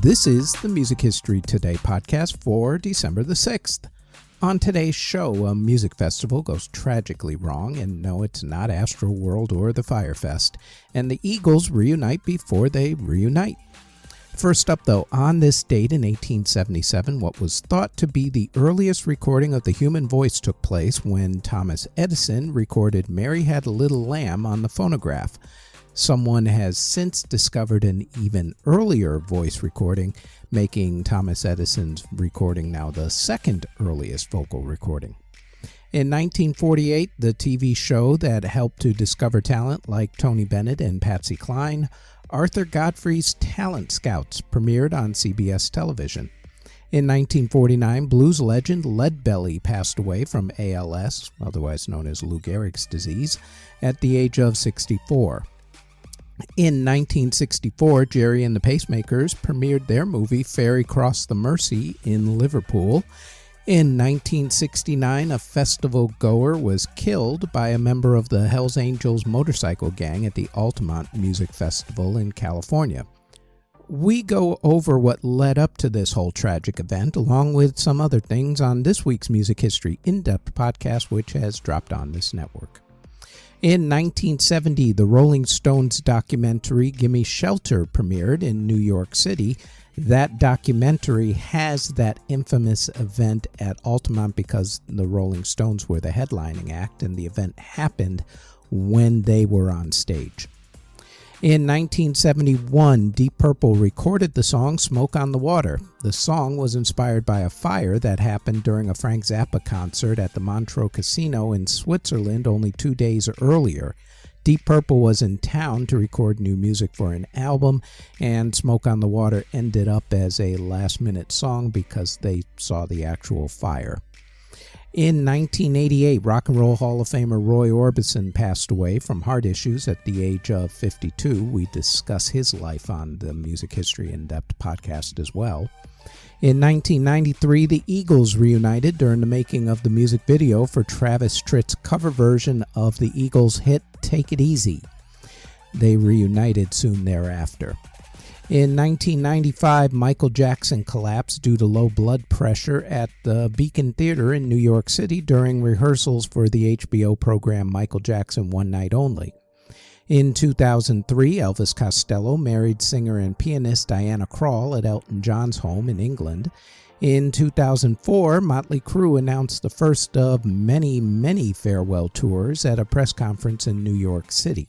This is the Music History Today podcast for December the 6th. On today's show, a music festival goes tragically wrong, and no, it's not Astroworld or the Fyre Fest, and the Eagles reunite before they reunite. First up, though, on this date in 1877, what was thought to be the earliest recording of the human voice took place when Thomas Edison recorded Mary Had a Little Lamb on the phonograph. Someone has since discovered an even earlier voice recording, making Thomas Edison's recording now the second earliest vocal recording. In 1948, the TV show that helped to discover talent like Tony Bennett and Patsy Cline, Arthur Godfrey's Talent Scouts, premiered on CBS television. In 1949, blues legend Leadbelly passed away from ALS, otherwise known as Lou Gehrig's disease, at the age of 64. In 1964, Jerry and the Pacemakers premiered their movie Ferry Cross the Mersey in Liverpool. In 1969, a festival goer was killed by a member of the Hells Angels motorcycle gang at the Altamont Music Festival in California. We go over what led up to this whole tragic event, along with some other things, on this week's Music History In-Depth podcast, which has dropped on this network. In 1970, the Rolling Stones documentary Gimme Shelter premiered in New York City. That documentary has that infamous event at Altamont because the Rolling Stones were the headlining act, and the event happened when they were on stage. In 1971, Deep Purple recorded the song Smoke on the Water. The song was inspired by a fire that happened during a Frank Zappa concert at the Montreux Casino in Switzerland only 2 days earlier. Deep Purple was in town to record new music for an album, and Smoke on the Water ended up as a last-minute song because they saw the actual fire. In 1988, Rock and Roll Hall of Famer Roy Orbison passed away from heart issues at the age of 52. We discuss his life on the Music History In-Depth podcast as well. In 1993, the Eagles reunited during the making of the music video for Travis Tritt's cover version of the Eagles' hit Take It Easy. They reunited soon thereafter. In 1995, Michael Jackson collapsed due to low blood pressure at the Beacon Theater in New York City during rehearsals for the HBO program Michael Jackson One Night Only. In 2003, Elvis Costello married singer and pianist Diana Krall at Elton John's home in England. In 2004, Motley Crue announced the first of many farewell tours at a press conference in New York City.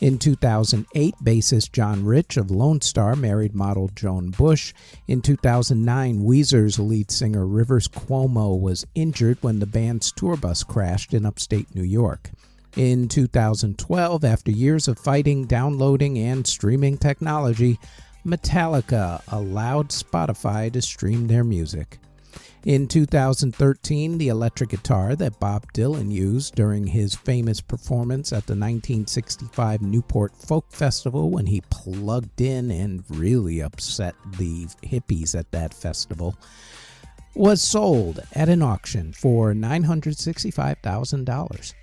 In 2008, bassist John Rich of Lone Star married model Joan Bush. In 2009, Weezer's lead singer Rivers Cuomo was injured when the band's tour bus crashed in upstate New York. In 2012, after years of fighting, downloading, and streaming technology, Metallica allowed Spotify to stream their music. In 2013, the electric guitar that Bob Dylan used during his famous performance at the 1965 Newport Folk Festival when he plugged in and really upset the hippies at that festival was sold at an auction for $965,000.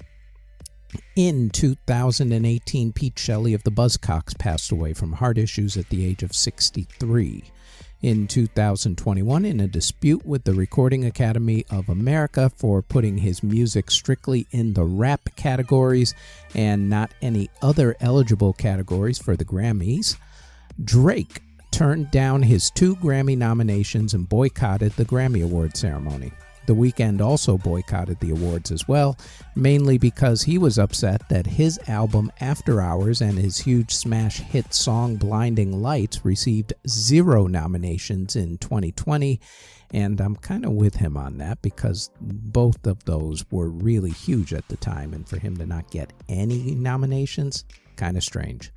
In 2018, Pete Shelley of the Buzzcocks passed away from heart issues at the age of 63. In 2021, in a dispute with the Recording Academy of America for putting his music strictly in the rap categories and not any other eligible categories for the Grammys, Drake turned down his 2 Grammy nominations and boycotted the Grammy Award ceremony. The Weeknd also boycotted the awards as well, mainly because he was upset that his album After Hours and his huge smash hit song Blinding Lights received 0 nominations in 2020, and I'm kind of with him on that because both of those were really huge at the time, and for him to not get any nominations, kind of strange.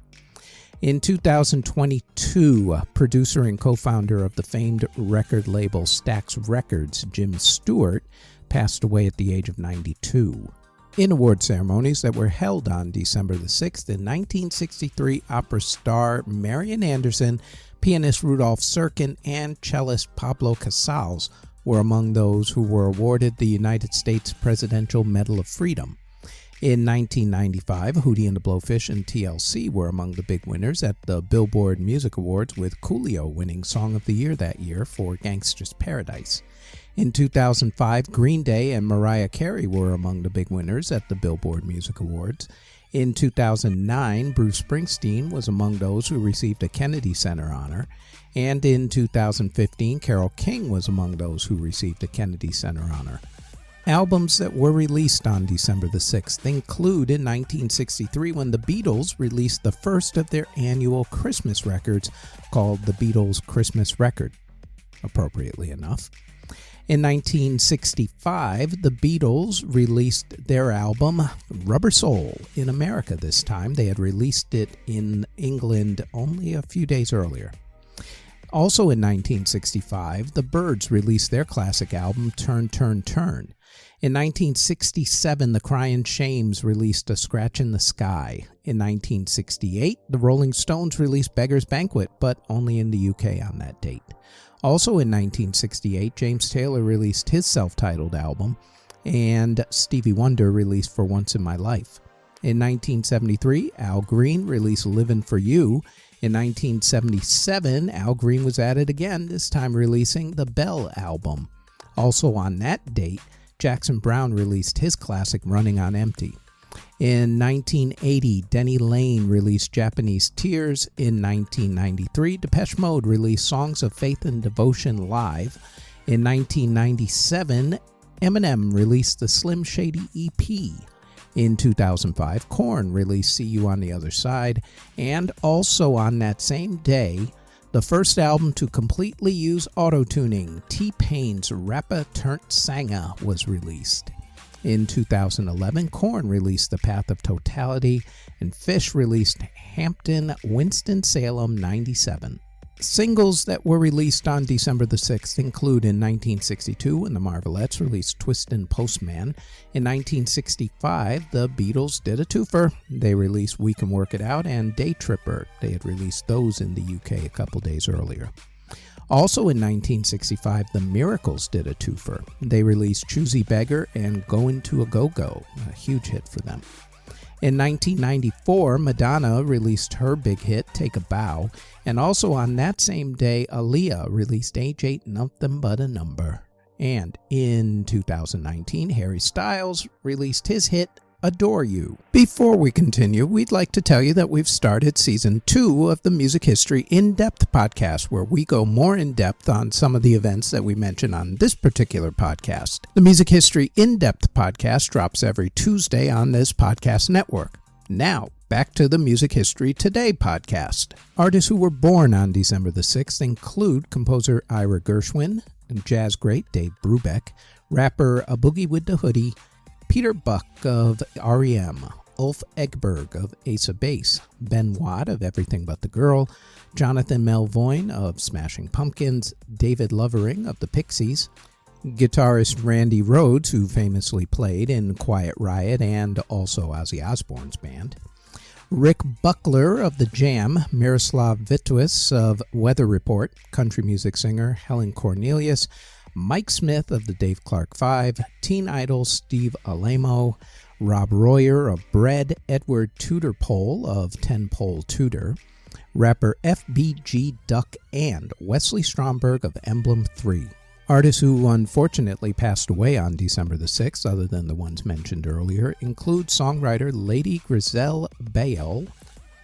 In 2022, producer and co-founder of the famed record label Stax Records, Jim Stewart, passed away at the age of 92. In award ceremonies that were held on December the 6th, in 1963, opera star Marian Anderson, pianist Rudolf Serkin, and cellist Pablo Casals were among those who were awarded the United States Presidential Medal of Freedom. In 1995, Hootie and the Blowfish and TLC were among the big winners at the Billboard Music Awards, with Coolio winning Song of the Year that year for Gangsta's Paradise. In 2005, Green Day and Mariah Carey were among the big winners at the Billboard Music Awards. In 2009, Bruce Springsteen was among those who received a Kennedy Center honor. And in 2015, Carole King was among those who received a Kennedy Center honor. Albums that were released on December the 6th include in 1963 when the Beatles released the first of their annual Christmas records called the Beatles Christmas Record, appropriately enough. In 1965, the Beatles released their album Rubber Soul in America this time. They had released it in England only a few days earlier. Also in 1965, the Byrds released their classic album Turn, Turn, Turn. In 1967, the Cryin' Shames released A Scratch in the Sky. In 1968, the Rolling Stones released Beggar's Banquet, but only in the UK on that date. Also in 1968, James Taylor released his self-titled album, and Stevie Wonder released For Once in My Life. In 1973, Al Green released Livin' For You. In 1977, Al Green was at it again, this time releasing the Bell album. Also on that date, Jackson Browne released his classic Running on Empty. In 1980, Denny Lane released Japanese Tears. In 1993, Depeche Mode released Songs of Faith and Devotion Live. In 1997, Eminem released the Slim Shady EP. In 2005, Korn released See You on the Other Side. And also on that same day, the first album to completely use auto-tuning, T-Pain's Rapper Turnt Sanger, was released. In 2011, Korn released The Path of Totality, and Phish released Hampton Winston-Salem 97. Singles that were released on December the 6th include in 1962 when the Marvelettes released Twistin' Postman. In 1965, the Beatles did a twofer. They released We Can Work It Out and Day Tripper. They had released those in the UK a couple days earlier. Also in 1965, the Miracles did a twofer. They released Choosy Beggar and Goin' to a Go-Go, a huge hit for them. In 1994, Madonna released her big hit, Take a Bow, and also on that same day, Aaliyah released Age Ain't Nothing But a Number. And in 2019, Harry Styles released his hit, Adore You. Before we continue, we'd like to tell you that we've started Season 2 of the Music History In-Depth podcast, where we go more in-depth on some of the events that we mention on this particular podcast. The Music History In-Depth podcast drops every Tuesday on this podcast network. Now, back to the Music History Today podcast. Artists who were born on December the 6th include composer Ira Gershwin, jazz great Dave Brubeck, rapper A Boogie with the Hoodie, Peter Buck of R.E.M., Ulf Egberg of Ace of Base, Ben Watt of Everything But the Girl, Jonathan Melvoin of Smashing Pumpkins, David Lovering of the Pixies, guitarist Randy Rhoads, who famously played in Quiet Riot and also Ozzy Osbourne's band, Rick Buckler of The Jam, Miroslav Vitous of Weather Report, country music singer Helen Cornelius, Mike Smith of the Dave Clark 5, Teen Idol Steve Alamo, Rob Royer of Bread, Edward Tudor-Pole of 10 Pole Tudor, rapper FBG Duck, and Wesley Stromberg of Emblem 3. Artists who unfortunately passed away on December the 6th, other than the ones mentioned earlier, include songwriter Lady Griselle Bale,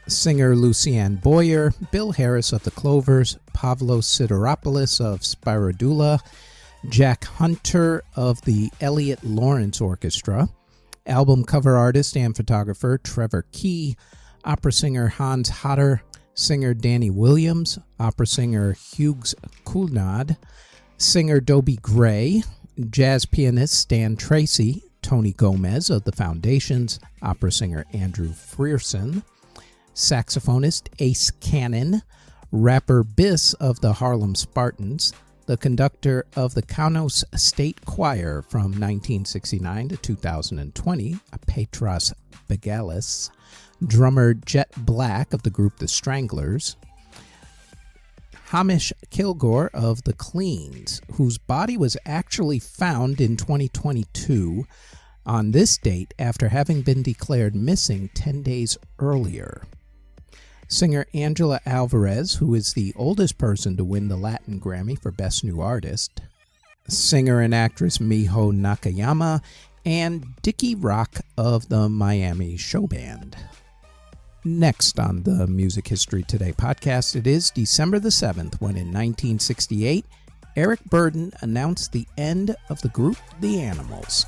singer Lucianne Boyer, Bill Harris of the Clovers, Pavlos Sideropoulos of Spirodula, Jack Hunter of the Elliott Lawrence Orchestra, album cover artist and photographer Trevor Key, opera singer Hans Hatter, singer Danny Williams, opera singer Hughes Coulnard, singer Dobie Gray, jazz pianist Stan Tracy, Tony Gomez of the Foundations, opera singer Andrew Frierson, saxophonist Ace Cannon, rapper Biss of the Harlem Spartans, the conductor of the Kaunas State Choir from 1969 to 2020, Petros Begalis, drummer Jet Black of the group The Stranglers, Hamish Kilgore of The Cleans, whose body was actually found in 2022 on this date after having been declared missing 10 days earlier. Singer Angela Alvarez, who is the oldest person to win the Latin Grammy for Best New Artist, singer and actress Miho Nakayama, and Dickie Rock of the Miami Show Band. Next on the Music History Today podcast, it is December the 7th when in 1968, Eric Burdon announced the end of the group The Animals.